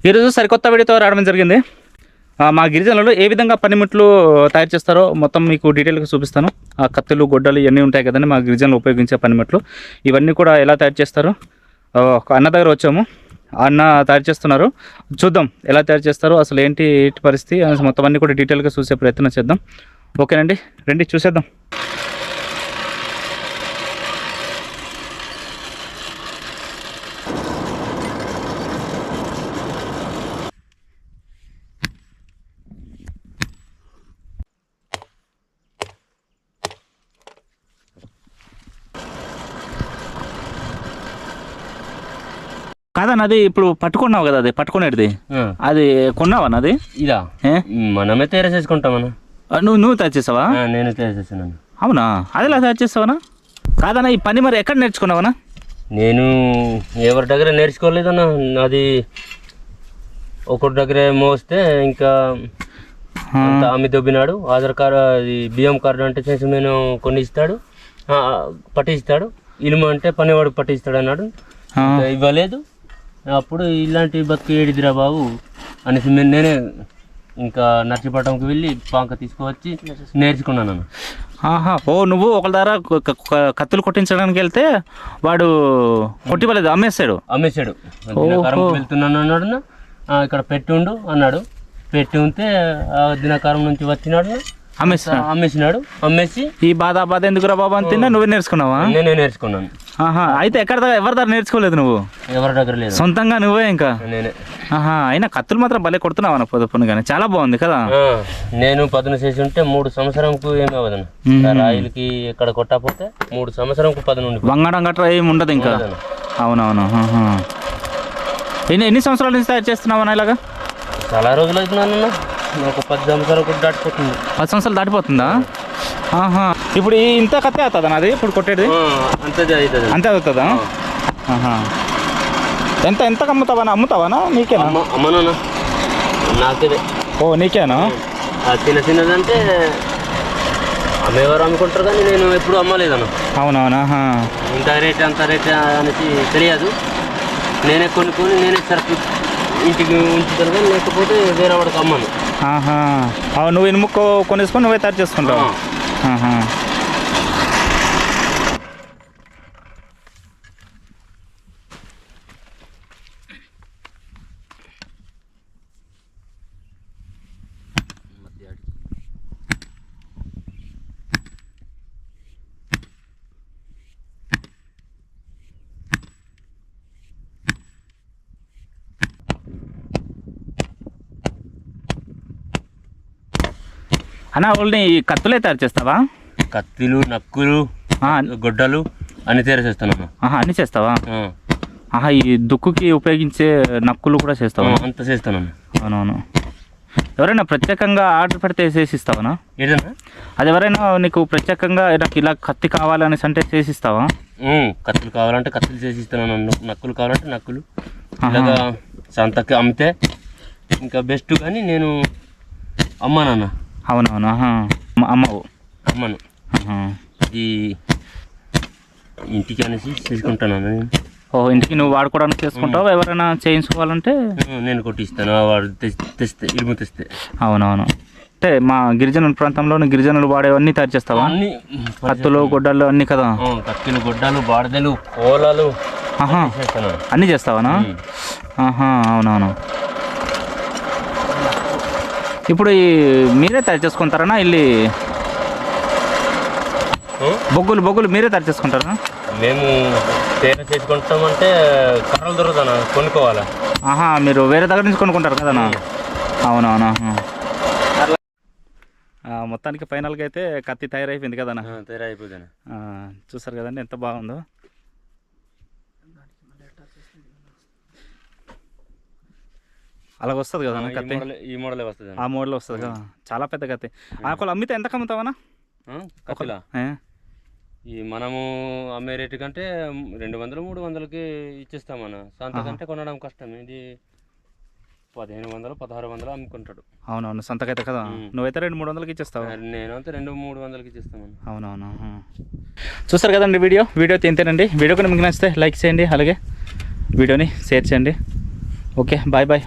ఈరోజు సరికొత్త వీడియోతో రావడం జరిగింది. మా గిరిజనులు ఏ విధంగా పనిముట్లు తయారు చేస్తారో మొత్తం మీకు డీటెయిల్గా చూపిస్తాను. ఆ కత్తులు గొడ్డలు ఇవన్నీ ఉంటాయి కదండి మా గిరిజనులు ఉపయోగించే పనిముట్లు. ఇవన్నీ కూడా ఎలా తయారు చేస్తారో ఒక అన్న దగ్గర వచ్చాము. అన్న తయారు చేస్తున్నారు, చూద్దాం ఎలా తయారు చేస్తారో, అసలు ఏంటి పరిస్థితి అనేసి మొత్తం అన్నీ కూడా డీటెయిల్గా చూసే ప్రయత్నం చేద్దాం. ఓకేనండి, రండి చూసేద్దాం. కాదన్న, అది ఇప్పుడు పట్టుకున్నావు కదా, అది పట్టుకునేది అది కొన్నావా? అది ఇదా మనమే తయారు చేసుకుంటామన్నా. నువ్వు తయారు చేసావా? నేను తయారు చేసాను. అవునా, అది ఎలా తయారు చేస్తావనా? కాదన్నా, ఈ పని మరి ఎక్కడ నేర్చుకున్నావనా? నేను ఎవరి దగ్గర నేర్చుకోలేదన్నా. అది ఒకరి దగ్గరే మోస్తే ఇంకా ఆమె దొబ్బినాడు. ఆధార్ కార్డు, అది బియ్యం కార్డు అంటే చేసి నేను కొన్ని ఇస్తాడు, పట్టిస్తాడు. ఇనుము అంటే పనివాడు పట్టిస్తాడు అన్నాడు, ఇవ్వలేదు. అప్పుడు ఇలాంటి బతుకు ఏడిదిరా బాబు అనేసి నేనే ఇంకా నర్సీపట్నంకి వెళ్ళి పాంక తీసుకువచ్చి నేర్చుకున్నాను. ఓ, నువ్వు ఒకళ్ళ ద్వారా కత్తులు కొట్టించడానికి వెళ్తే వాడు కొట్టివ్వలేదు, అమ్మేశాడు. వెళ్తున్నాను అన్నాడు. ఇక్కడ పెట్టుండు అన్నాడు. పెట్టి ఉంటే దినకారం నుంచి వచ్చినాడు, అమ్మేసినాడు. అమ్మేసి ఈ బాధ ఎందుకురా బాబా అని తిన్నా నువ్వే నేర్చుకున్నావా? నేనే నేర్చుకున్నాను. అయితే ఎవరి దగ్గర నేర్చుకోలేదు నువ్వు? ఎవరి దగ్గర లేదు, సొంతంగా నువ్వే ఇంకా. నేనే. అయినా కత్తులు మాత్రం భలే కొడుతున్నావు అన్న, పొద్దుపుని కానీ చాలా బాగుంది కదా. నేను పదును చేసి ఉంటే 3 సంవత్సరంకు ఏమి అవ్వదు. రాయిలకి ఎక్కడ కొట్టకపోతే 3 సంవత్సరంకు పదును వంగడం గట్రా ఏమి ఉండదు ఇంకా. అవునవును. ఎన్ని సంవత్సరాల నుంచి తయారు చేస్తున్నావు అన్న ఇలాగా? చాలా రోజులు అవుతున్నాను. ఒక 10 సంవత్సరాలు కూడా దాటిపోతుంది. 10 సంవత్సరాలు దాటిపోతుందా? ఇప్పుడు ఇంత కత్తే అవుతుందా నాది ఇప్పుడు కొట్టేది? అంతే అవుతుందా? ఎంతకు అమ్ముతావా? నీకేనా? అమ్మనా, నాకే. ఓ, నీకేనా? చిన్నదంటే అమ్మేవారు అమ్ముకుంటారు కానీ నేను ఎప్పుడు అమ్మలేదను. అవునవునా? ఇంత రేట్ అంత రేట్ అనేసి తెలియదు. నేనే కొనుక్కొని నేనే సరుకు ఇంటికి ఉంచుతాను కానీ లేకపోతే వేరే వాడికి అమ్మను. నువ్వు ఇనుము కొనేసుకొని నువ్వే తయారు చేసుకుంటావు. అన్న, ఓన్లీ కత్తులే తయారు చేస్తావా? కత్తులు, నక్కులు, గొడ్డలు అన్ని తయారు చేస్తాను. అన్ని చేస్తావా? ఈ దుక్కుకి ఉపయోగించే నక్కులు కూడా చేస్తావా? అంత చేస్తాను. అవునవును. ఎవరైనా ప్రత్యేకంగా ఆర్డర్ పెడితే చేసిస్తావా? ఏదన్నా అది ఎవరైనా నీకు ప్రత్యేకంగా నాకు ఇలా కత్తి కావాలనేసి అంటే చేసిస్తావా? కత్తులు కావాలంటే కత్తులు చేసిస్తాను. నక్కులు కావాలంటే నక్కులు. ఇలాగా సంతకి అమ్మితే ఇంకా బెస్ట్. కానీ నేను అమ్మానన్న. అవునవును. అమ్మను. ఈ ఇంటికి అనేసి చేసుకుంటాను. ఇంటికి నువ్వు వాడుకోవడానికి చేసుకుంటావు. ఎవరైనా చేయించుకోవాలంటే నేను కొట్టిస్తాను, వాడు తెస్తే ఇరుము తెస్తే. అవునవును. అంటే మా గిరిజనుల ప్రాంతంలో గిరిజనులు వాడేవన్నీ తయారు చేస్తావా? అన్ని కత్తులు, గొడ్డలు అన్నీ కదా? కత్తులు, గొడ్డలు, బాడదలు, కోలాలు అన్నీ చేస్తావా? అవునవును. ఇప్పుడు మీరే తయారు చేసుకుంటారా? ఇల్లు బొగ్గులు మీరే తయారు చేసుకుంటారా? మేము తయారు చేసుకుంటామంటే కర్రలు దొరుకుతానా, కొనుక్కోవాలా. మీరు వేరే దగ్గర నుంచి కొనుక్కుంటారు కదనా? అవునవునా. మొత్తానికి ఫైనల్గా అయితే కత్తి తయారైపోయింది కదనా? తయారైపోయింది. చూసారు కదండి ఎంత బాగుందో. అలాగ వస్తుంది కదా కత్తి? ఈ మోడల్ వస్తుంది. ఆ మోడల్ వస్తుంది కదా, చాలా పెద్ద కత్తి. ఒకళ్ళు అమ్మితే ఎంతకు అమ్ముతావనా? కత్తిలా ఈ మనము అమ్మే రేటు కంటే 200-300కి ఇచ్చేస్తామన్న. సంతకంటే కొనడం కష్టం. ఇది 1500-1600 అమ్ముకుంటాడు. అవునవును, సంతకైతే కదా. నువ్వైతే 200-300కి ఇచ్చేస్తావు. నేనైతే 200-300కి ఇచ్చేస్తాను. అవునవును. చూస్తారు కదండి వీడియో తింతేనండి. వీడియో కూడా మీకు నచ్చితే లైక్ చేయండి, అలాగే వీడియోని షేర్ చేయండి. Okay, bye.